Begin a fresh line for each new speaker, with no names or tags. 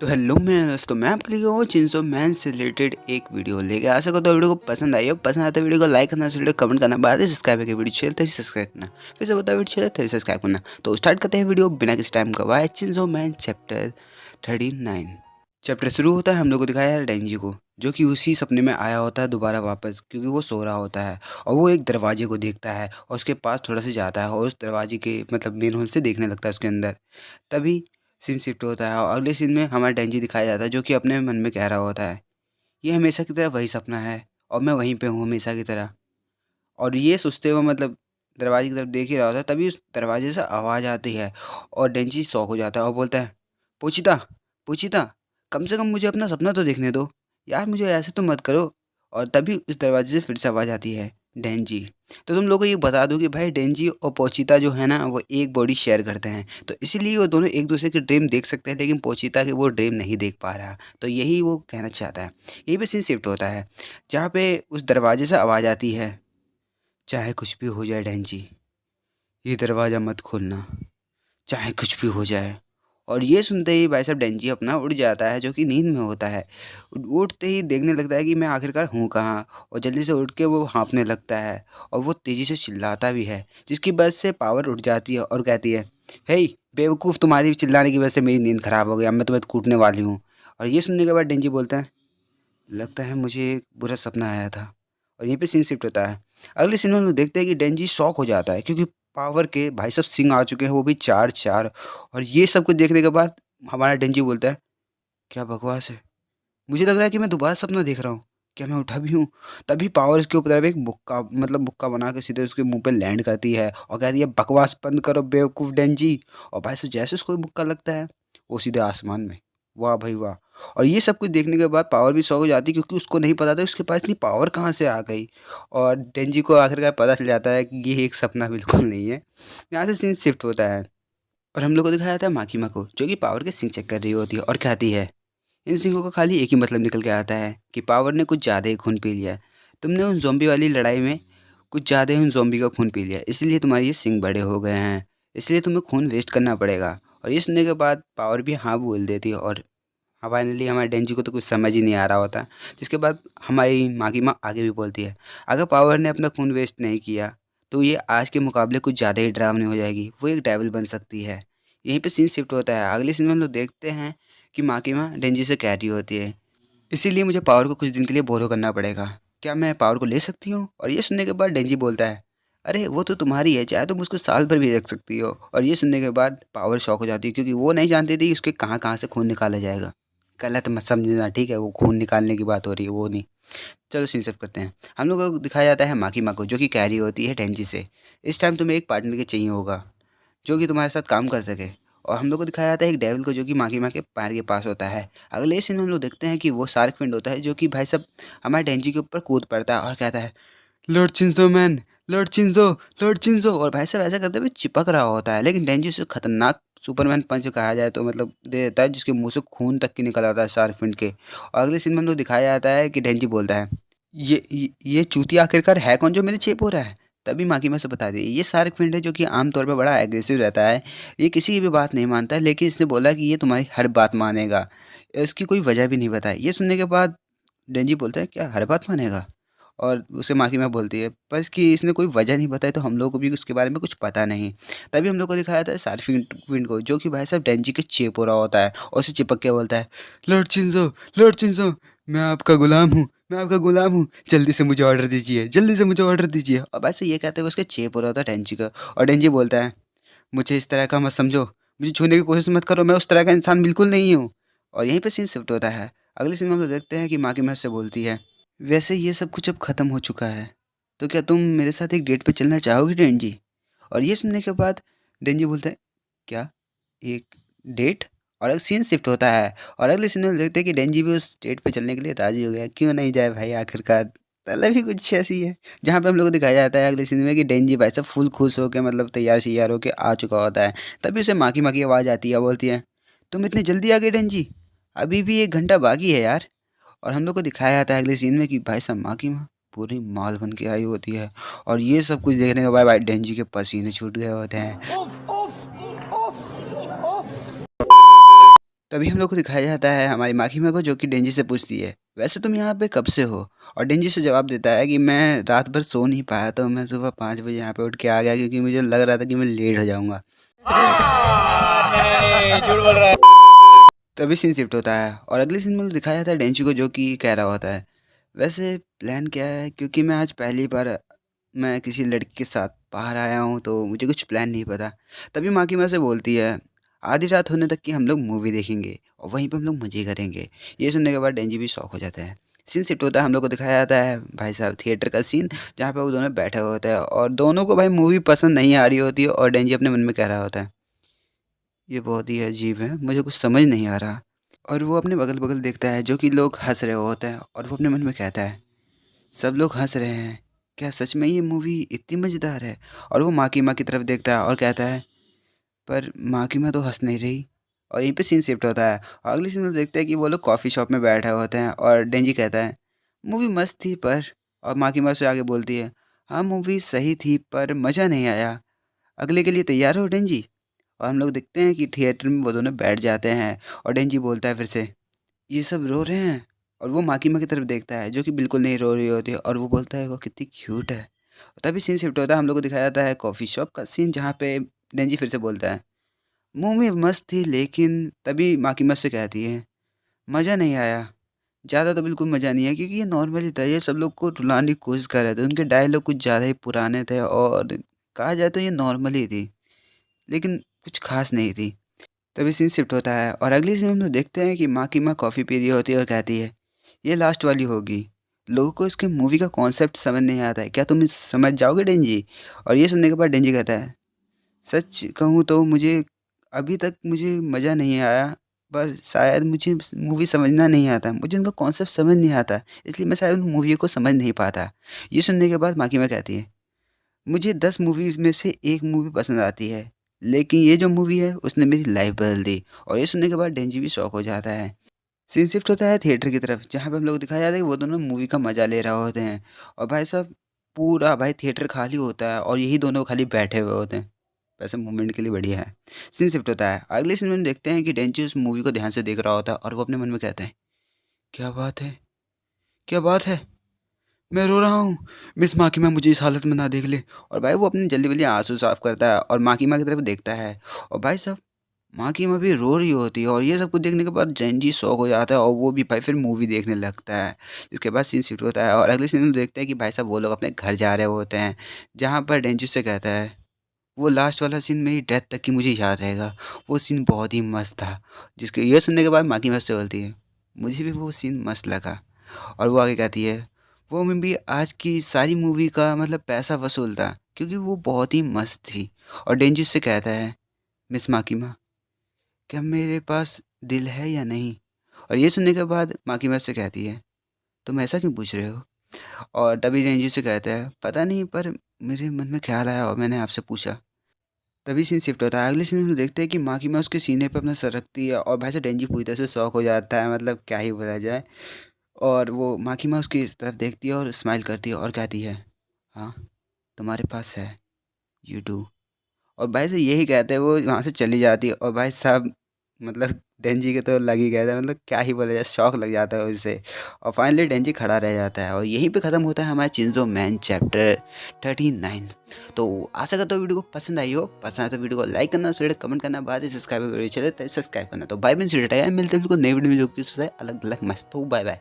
तो हेलो मेरे दोस्तों, मैं आपके लिए वो चिंसो मैन से रिलेटेड एक वीडियो लेके आ सको। तो वीडियो को पसंद आई हो, पसंद आता है वीडियो को लाइक करना, वीडियो कमेंट करना, बाद में सब्सक्राइब करके वीडियो चले तभी सब्सक्राइब करना, फिर से बता वीडियो चले तभी सब्सक्राइब करना। तो स्टार्ट करते हैं वीडियो बिना किसी टाइम गवाए। चिंसो मैन चैप्टर 39। चैप्टर शुरू होता है, हम लोग को दिखाया है डेंजी को, जो कि उसी सपने में आया होता है दोबारा वापस, क्योंकि वो सो रहा होता है और वो एक दरवाजे को देखता है और उसके पास थोड़ा सा जाता है और उस दरवाजे के मतलब मेन होल से देखने लगता है उसके अंदर। तभी सीन शिफ्ट होता है और अगले सीन में हमारा डेंजी दिखाया जाता है, जो कि अपने मन में कह रहा होता है, ये हमेशा की तरह वही सपना है और मैं वहीं पे हूँ हमेशा की तरह। और ये सोचते हुए मतलब दरवाजे की तरफ देख ही रहा होता है, तभी उस दरवाजे से आवाज़ आती है और डेंजी शॉक हो जाता है और बोलता है, पूछिता पूछिता, कम से कम मुझे अपना सपना तो देखने दो यार, मुझे ऐसे तो मत करो। और तभी उस दरवाजे से फिर से आवाज़ आती है, डेंजी। तो तुम लोगों को ये बता दूं कि भाई डेंजी और पोचिता जो है ना, वो एक बॉडी शेयर करते हैं, तो इसीलिए वो दोनों एक दूसरे के ड्रीम देख सकते हैं, लेकिन पोचिता के वो ड्रीम नहीं देख पा रहा। तो यही वो कहना चाहता है। यहीं पे सीन शिफ्ट होता है, जहाँ पे उस दरवाजे से आवाज़ आती है, चाहे कुछ भी हो जाए डेंजी, ये दरवाज़ा मत खोलना, चाहे कुछ भी हो जाए। और ये सुनते ही भाई साहब डेंजी अपना उड़ जाता है, जो कि नींद में होता है। उठते ही देखने लगता है कि मैं आखिरकार हूँ कहाँ, और जल्दी से उठ के वो हाँफने लगता है और वो तेज़ी से चिल्लाता भी है, जिसकी वजह से पावर उठ जाती है और कहती है, हे बेवकूफ़, तुम्हारी चिल्लाने की वजह से मेरी नींद ख़राब हो गई, अब मैं तुम्हें कूटने वाली हूँ। और ये सुनने के बाद डेंजी बोलता है, लगता है मुझे एक बुरा सपना आया था। और यहीं पे सीन शिफ्ट होता है। अगले सीन में हम लोग देखते हैं कि डेंजी शॉक हो जाता है, क्योंकि पावर के भाई साहब सिंह आ चुके हैं, वो भी 4-4। और ये सब कुछ देखने के बाद हमारा डेंजी बोलता है, क्या बकवास है, मुझे लग रहा है कि मैं दोबारा सपना देख रहा हूँ, क्या मैं उठा भी हूँ? तभी पावर उसके ऊपर एक मुक्का मतलब मुक्का बना के सीधे उसके मुंह पे लैंड करती है और कहती है, बकवास बंद करो बेवकूफ़ डेंजी। और भाई साहब जैसे उसको मुक्का लगता है, वो सीधे आसमान में, वाह भाई वाह। और ये सब कुछ देखने के बाद पावर भी शॉक हो जाती है, क्योंकि उसको नहीं पता था उसके पास इतनी पावर कहाँ से आ गई। और डेंजी को आखिरकार पता चल जाता है कि ये एक सपना बिल्कुल नहीं है। यहाँ से सीन शिफ्ट होता है और हम लोग को दिखाया जाता है माकीमा को, जो कि पावर के सिंह चेक कर रही होती है और कहती है, इन सिंहों का खाली एक ही मतलब निकल के आता है कि पावर ने कुछ ज़्यादा ही खून पी लिया। तुमने उन ज़ॉम्बी वाली लड़ाई में कुछ ज़्यादा ही उन ज़ॉम्बी का खून पी लिया, इसलिए तुम्हारे ये सिंग बड़े हो गए हैं, इसलिए तुम्हें खून वेस्ट करना पड़ेगा। और ये सुनने के बाद पावर भी हाँ बोल देती है। और हाँ, फाइनली हमारे डेंजी को तो कुछ समझ ही नहीं आ रहा होता, जिसके बाद हमारी माँ की माँ आगे भी बोलती है, अगर पावर ने अपना खून वेस्ट नहीं किया तो ये आज के मुकाबले कुछ ज़्यादा ही डरावनी हो जाएगी, वो एक डेविल बन सकती है। यहीं पे सीन शिफ्ट होता है। अगले सीन में हम लोग देखते हैं कि माँ की माँ डेंजी से कह रही होती है, इसीलिए मुझे पावर को कुछ दिन के लिए बोरो करना पड़ेगा, क्या मैं पावर को ले सकती हूँ? और ये सुनने के बाद डेंजी बोलता है, अरे वो तो तुम्हारी है, चाहे तुम उसको साल भर भी रख सकती हो। और ये सुनने के बाद पावर शॉक हो जाती है, क्योंकि वो नहीं जानती थी उसके कहाँ कहाँ से खून निकाला जाएगा। गलत मत समझना, ठीक है, वो खून निकालने की बात हो रही है, वो नहीं। चलो सीन शिफ्ट करते हैं। हम लोग को दिखाया जाता है माँ की माँ को, जो कि कह रही होती है डेंजी से, इस टाइम तुम्हें एक पार्टनर के चाहिए होगा, जो कि तुम्हारे साथ काम कर सके। और हम लोग को दिखाया जाता है एक डेविल को, जो कि माँ के पैर के पास होता है। अगले सीन में हम लोग देखते हैं कि वो शार्क फिंड होता है, जो कि भाई साहब हमारे डेंजी के ऊपर कूद पड़ता है और कहता है, लॉर्ड चिंजो मैन, लॉर्ड चिंजो, लॉर्ड चिंजो। और भाई साहब ऐसा करते हुए चिपक रहा होता है, लेकिन डेंजी उसे खतरनाक सुपरमैन पंच कहा जाए तो मतलब दे देता है, जिसके मुंह से खून तक की निकल आता है शार्क फिंड के। और अगले सीन में हम लोग दिखाया जाता है कि डेंजी बोलता है, ये चूतिया आखिरकार है कौन जो मेरे चेप हो रहा है? तभी माँ की मैं से बता दी, ये शार्क फिंड है, जो कि आमतौर पे बड़ा एग्रेसिव रहता है। ये किसी की भी बात नहीं मानता है, लेकिन इसने बोला कि ये तुम्हारी हर बात मानेगा। इसकी कोई वजह भी नहीं बताई। ये सुनने के बाद डेंजी बोलता है, क्या हर बात मानेगा? और उसे माँ की मैं बोलती है, पर इसकी इसने कोई वजह नहीं बताई, तो हम लोग को भी उसके बारे में कुछ पता नहीं। तभी हम लोग को दिखाया था शार्क फिंड को, जो कि भाई साहब डेंजी के चेप हो रहा होता है और उसे चिपक के बोलता है, लॉर्ड चिंजो, लॉर्ड चिंजो, मैं आपका गुलाम हूँ, मैं आपका गुलाम हूँ, जल्दी से मुझे ऑर्डर दीजिए, जल्दी से मुझे ऑर्डर दीजिए। और वैसे ये कहते हुए उसके चेप हो रहा होता है डेंजी का। और डेंजी बोलता है, मुझे इस तरह का मत समझो, मुझे छूने की कोशिश मत करो, मैं उस तरह का इंसान बिल्कुल नहीं हूँ। और यहीं पे सीन शिफ्ट होता है। अगले सीन में हम लोग देखते हैं कि माँ की मर्द से बोलती है, वैसे ये सब कुछ अब ख़त्म हो चुका है, तो क्या तुम मेरे साथ एक डेट पे चलना चाहोगी डेंजी? और ये सुनने के बाद डेंजी बोलता है, क्या, एक डेट? और एक सीन शिफ्ट होता है और अगले सीन में देखते हैं कि डेंजी भी उस डेट पे चलने के लिए राजी हो गया। क्यों नहीं जाए भाई, आखिरकार तलब ही कुछ ऐसी है। जहाँ पे हम लोग को दिखाया जाता है अगले सीन में कि डेंजी भाई साहब फुल खुश होकर मतलब तैयार श्यार होकर आ चुका होता है। तभी उसे माँ की आवाज़ आती है, बोलती है, तुम इतनी जल्दी आ गए डेंजी, अभी भी 1 घंटा बाकी है यार। और हम लोग को दिखाया जाता है अगले सीन में कि भाई साहब माँ की माँ पूरी माल बन के आई होती है। और ये सब कुछ देखने के बाद भाई डेंजी के पसीने छूट गए होते हैं। तभी हम लोग को दिखाया जाता है हमारी माखीमा को, जो कि डेंजी से पूछती है, वैसे तुम यहाँ पे कब से हो? और डेंजी से जवाब देता है कि मैं रात भर सो नहीं पाया, तो मैं सुबह 5 बजे यहाँ पे उठ के आ गया, क्योंकि मुझे लग रहा था कि मैं लेट हो जाऊंगा।
नहीं झूठ बोल रहा है।
तभी सीन शिफ्ट होता है और अगले सीन में दिखाया जाता है डेंची को, जो कि कह रहा होता है, वैसे प्लान क्या है, क्योंकि मैं आज पहली बार मैं किसी लड़की के साथ बाहर आया हूँ, तो मुझे कुछ प्लान नहीं पता। तभी माँ की माँ से बोलती है, आधी रात होने तक की हम लोग मूवी देखेंगे और वहीं पे हम लोग मज़े करेंगे। ये सुनने के बाद डेंजी भी शौक हो जाता है। सीन शिफ्ट होता है, हम लोग को दिखाया जाता है भाई साहब थिएटर का सीन, जहाँ पे वो दोनों बैठे हुए होते हैं और दोनों को भाई मूवी पसंद नहीं आ रही होती है, और डेंजी अपने मन में कह रहा होता है, ये बहुत ही अजीब है, मुझे कुछ समझ नहीं आ रहा। और वो अपने बगल-बगल देखता है, जो कि लोग हँस रहे होते हैं, और वो अपने मन में कहता है, सब लोग हँस रहे हैं, क्या सच में ये मूवी इतनी मज़ेदार है? और वो माँ की तरफ देखता है और कहता है, पर माँ तो हँस नहीं रही। और यहीं पे सीन शिफ्ट होता है और अगले सीन में देखते हैं कि वो लोग कॉफ़ी शॉप में बैठे होते हैं और डेंजी कहता है, मूवी मस्त थी पर, और माँ से आगे बोलती है, हाँ मूवी सही थी पर मज़ा नहीं आया। अगले के लिए तैयार हो डेंजी? और हम लोग देखते हैं कि थिएटर में वो दोनों बैठ जाते हैं और डेंजी बोलता है फिर से, ये सब रो रहे हैं? और वो माँ की तरफ देखता है, जो कि बिल्कुल नहीं रो रही होती है, और वो बोलता है वो कितनी क्यूट है। तभी सीन शिफ्ट होता है, हम लोग को दिखाया जाता है कॉफ़ी शॉप का सीन, जहाँ पे डेंजी फिर से बोलता है, मूवी मस्त थी लेकिन, तभी माँ की से कहती है, मज़ा नहीं आया। ज़्यादा तो बिल्कुल मज़ा नहीं आया, क्योंकि ये नॉर्मल ही था, ये सब लोग को रुलाने की कोशिश कर रहे थे, उनके डायलॉग कुछ ज़्यादा ही पुराने थे और कहा जाए तो ये नॉर्मल ही थी, लेकिन कुछ ख़ास नहीं थी। तभी सीन शिफ्ट होता है और अगली सीन में देखते हैं कि माँ की माँ कॉफ़ी पी रही होती है और कहती है, ये लास्ट वाली होगी। लोगों को इसके मूवी का कॉन्सेप्ट समझ नहीं आता है, क्या तुम इस समझ जाओगे डेंजी? और ये सुनने के बाद डेंजी कहता है, सच कहूँ तो मुझे अभी तक मुझे मज़ा नहीं आया, पर शायद मुझे मूवी समझना नहीं आता, मुझे उनका कॉन्सेप्ट समझ नहीं आता, इसलिए मैं शायद उन मूवी को समझ नहीं पाता। ये सुनने के बाद माँ की माँ कहती है, मुझे 10 मूवीज़ में से 1 मूवी पसंद आती है, लेकिन ये जो मूवी है उसने मेरी लाइफ़ बदल दी। और ये सुनने के बाद डेंजी भी शॉक हो जाता है। सीन शिफ्ट होता है थिएटर की तरफ, जहाँ पे हम लोग दिखाया जाता है कि वो दोनों मूवी का मज़ा ले रहे होते हैं और भाई साहब पूरा भाई थिएटर खाली होता है और यही दोनों खाली बैठे हुए होते हैं। वैसे मूवमेंट के लिए बढ़िया है। सीन शिफ्ट होता है, अगले सीन में हम देखते हैं कि डेंजी उस मूवी को ध्यान से देख रहा होता है और वो अपने मन में कहते हैं, क्या बात है? क्या बात है? मैं रो रहा हूँ। मिस माकिमा मुझे इस हालत में ना देख ले। और भाई वो अपनी जल्दी-जल्दी आँसू साफ़ करता है और माकिमा की तरफ देखता है और भाई साहब माकिमा भी रो रही होती है और ये सब कुछ देखने के बाद जेनजी शॉक हो जाता है और वो भी भाई फिर मूवी देखने लगता है। इसके बाद सीन शिफ्ट होता है और अगले सीन में देखते हैं कि भाई साहब वो लोग अपने घर जा रहे होते हैं, जहाँ पर डेंजी से कहता है, वो लास्ट वाला सीन मेरी डेथ तक की मुझे याद रहेगा। वो सीन बहुत ही मस्त था। जिसके ये सुनने के बाद माकिमा से बोलती है, मुझे भी वो सीन मस्त लगा। और वो आगे कहती है, वो मूवी आज की सारी मूवी का मतलब पैसा वसूल था, क्योंकि वो बहुत ही मस्त थी। और डेंजी उससे कहता है, मिस माकिमा, क्या मेरे पास दिल है या नहीं? और ये सुनने के बाद माकिमा उससे कहती है, तुम ऐसा क्यों पूछ रहे हो? और तभी डेंजी से कहता है, पता नहीं पर मेरे मन में ख्याल आया और मैंने आपसे पूछा। तभी सीन शिफ्ट होता है, अगले सीन में देखते हैं कि माकिमा उसके सीने पे अपना सर रखती है और भाई से डेंजी पूरी तरह से शॉक हो जाता है, मतलब क्या ही बोला जाए। और वो माकिमा उसकी तरफ देखती है और स्माइल करती है और कहती है, हाँ तुम्हारे पास है, यू डू। और भाई से यही कहते हैं वो वहाँ से चली जाती है और भाई साहब मतलब डेंजी के तो लग ही गया था, मतलब क्या ही बोला जाए, शौक लग जाता है उससे। और फाइनली डेंजी खड़ा रह जाता है और यहीं पे ख़त्म होता है हमारा चिंजो मैन चैप्टर 39। तो आशा करता हूँ वीडियो को पसंद आई हो, पसंद आए तो वीडियो को लाइक करना, शेयर कमेंट करना, बाद ही सब्सक्राइब वीडियो चले तो सब्सक्राइब करना। तो बाय बाय, मिलते हैं बिल्कुल नई वीडियो में, जो कि अलग अलग मस्त हो। Bye bye.